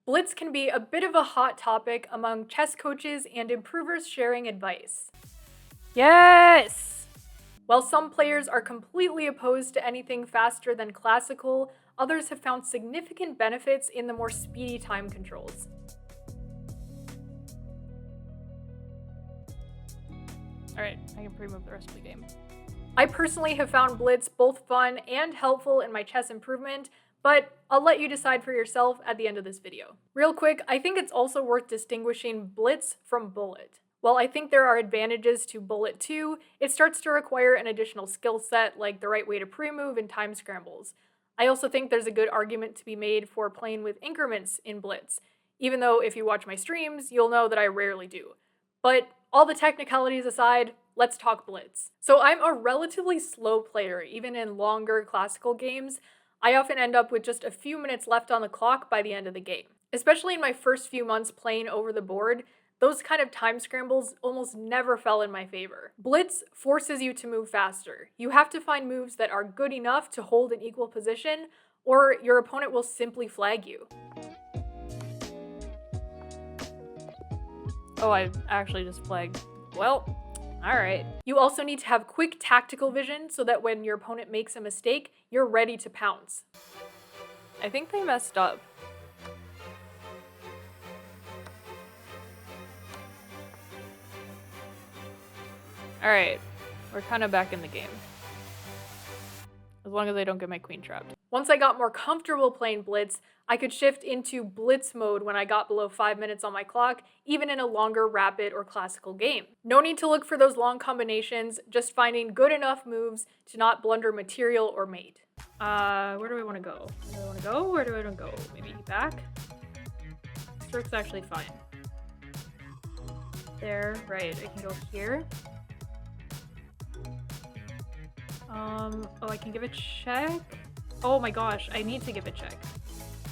Blitz can be a bit of a hot topic among chess coaches and improvers sharing advice. Yes! While some players are completely opposed to anything faster than classical, others have found significant benefits in the more speedy time controls. Alright, I can pre-move the rest of the game. I personally have found Blitz both fun and helpful in my chess improvement, but I'll let you decide for yourself at the end of this video. Real quick, I think it's also worth distinguishing Blitz from Bullet. While I think there are advantages to Bullet 2, it starts to require an additional skill set like the right way to pre-move and time scrambles. I also think there's a good argument to be made for playing with increments in Blitz, even though if you watch my streams, you'll know that I rarely do. But all the technicalities aside, let's talk Blitz. So I'm a relatively slow player, even in longer classical games. I often end up with just a few minutes left on the clock by the end of the game. Especially in my first few months playing over the board, those kind of time scrambles almost never fell in my favor. Blitz forces you to move faster. You have to find moves that are good enough to hold an equal position, or your opponent will simply flag you. Oh, I actually just flagged. Well, alright. You also need to have quick tactical vision so that when your opponent makes a mistake, you're ready to pounce. I think they messed up. Alright, we're kind of back in the game. As long as I don't get my queen trapped. Once I got more comfortable playing Blitz, I could shift into Blitz mode when I got below 5 minutes on my clock, even in a longer rapid or classical game. No need to look for those long combinations, just finding good enough moves to not blunder material or mate. Where do I want to go? Where do I want to go? Where do I want to go? Maybe back? This works actually fine. There, right, I can go here. Oh, I can give a check? Oh my gosh, I need to give a check.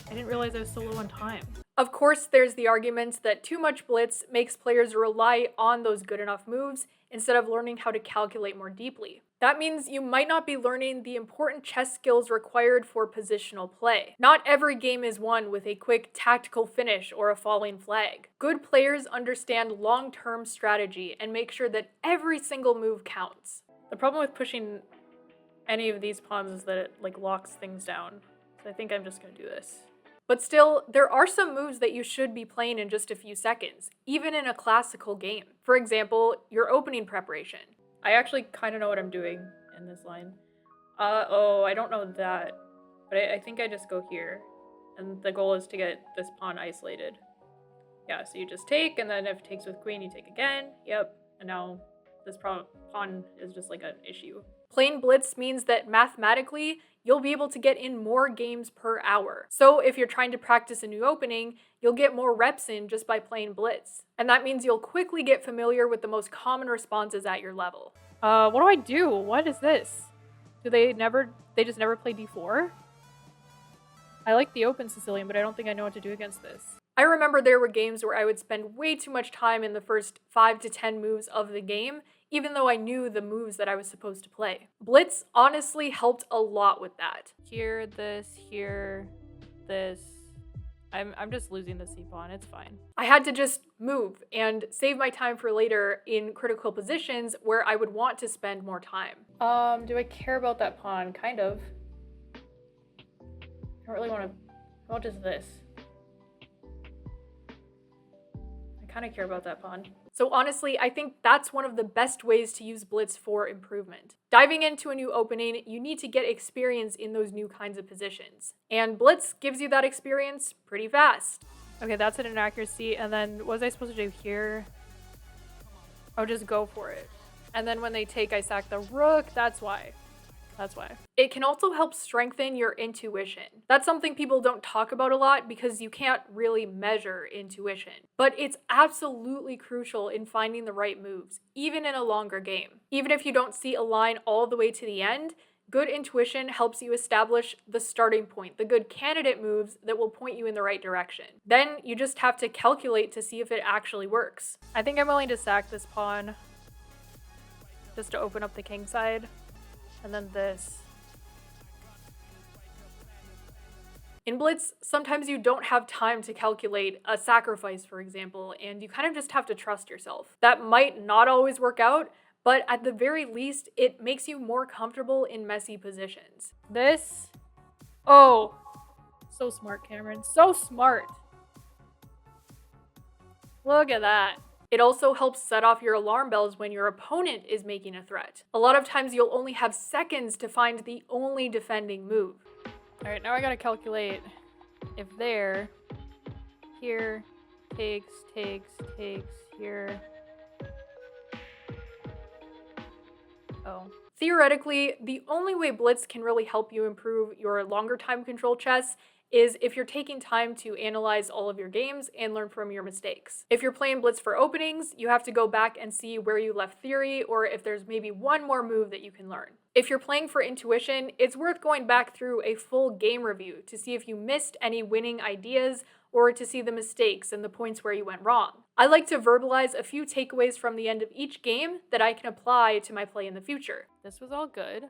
I didn't realize I was so low on time. Of course, there's the argument that too much Blitz makes players rely on those good enough moves instead of learning how to calculate more deeply. That means you might not be learning the important chess skills required for positional play. Not every game is won with a quick tactical finish or a falling flag. Good players understand long-term strategy and make sure that every single move counts. The problem with pushing any of these pawns is that it locks things down. So I think I'm just gonna do this. But still, there are some moves that you should be playing in just a few seconds, even in a classical game. For example, your opening preparation. I actually kind of know what I'm doing in this line. Oh, I don't know that. But I think I just go here. And the goal is to get this pawn isolated. Yeah, so you just take, and then if it takes with queen, you take again. Yep, and now this pawn is just like an issue. Playing Blitz means that mathematically, you'll be able to get in more games per hour. So if you're trying to practice a new opening, you'll get more reps in just by playing Blitz. And that means you'll quickly get familiar with the most common responses at your level. What do I do? What is this? Do they just never play d4? I like the open Sicilian, but I don't think I know what to do against this. I remember there were games where I would spend way too much time in the first 5 to 10 moves of the game, even though I knew the moves that I was supposed to play. Blitz honestly helped a lot with that. Here, this, I'm just losing the c-pawn, it's fine. I had to just move and save my time for later in critical positions where I would want to spend more time. Do I care about that pawn? Kind of. I don't really want to, how about just this? I kind of care about that pawn. So honestly, I think that's one of the best ways to use Blitz for improvement. Diving into a new opening, you need to get experience in those new kinds of positions. And Blitz gives you that experience pretty fast. Okay, that's an inaccuracy, and then what was I supposed to do here? Oh, just go for it. And then when they take, I sack the rook, that's why. That's why. It can also help strengthen your intuition. That's something people don't talk about a lot because you can't really measure intuition. But it's absolutely crucial in finding the right moves, even in a longer game. Even if you don't see a line all the way to the end, good intuition helps you establish the starting point, the good candidate moves that will point you in the right direction. Then you just have to calculate to see if it actually works. I think I'm willing to sack this pawn just to open up the king side. And then this. In Blitz, sometimes you don't have time to calculate a sacrifice, for example, and you kind of just have to trust yourself. That might not always work out, but at the very least, it makes you more comfortable in messy positions. This, oh, so smart, Kamryn, so smart. Look at that. It also helps set off your alarm bells when your opponent is making a threat. A lot of times you'll only have seconds to find the only defending move. All right, now I gotta calculate if there, here, takes, here. Oh. Theoretically, the only way Blitz can really help you improve your longer time control chess is if you're taking time to analyze all of your games and learn from your mistakes. If you're playing Blitz for openings, you have to go back and see where you left theory or if there's maybe one more move that you can learn. If you're playing for intuition, it's worth going back through a full game review to see if you missed any winning ideas or to see the mistakes and the points where you went wrong. I like to verbalize a few takeaways from the end of each game that I can apply to my play in the future. This was all good.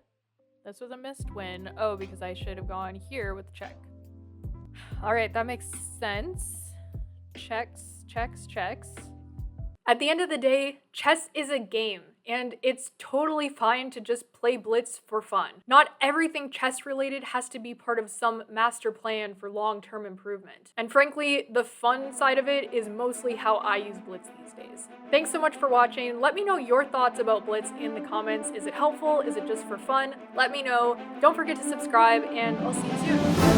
This was a missed win. Oh, because I should have gone here with the check. All right, that makes sense. Checks. At the end of the day, chess is a game, and it's totally fine to just play Blitz for fun. Not everything chess related has to be part of some master plan for long-term improvement. And frankly, the fun side of it is mostly how I use Blitz these days. Thanks so much for watching. Let me know your thoughts about Blitz in the comments. Is it helpful? Is it just for fun? Let me know. Don't forget to subscribe, and I'll see you soon.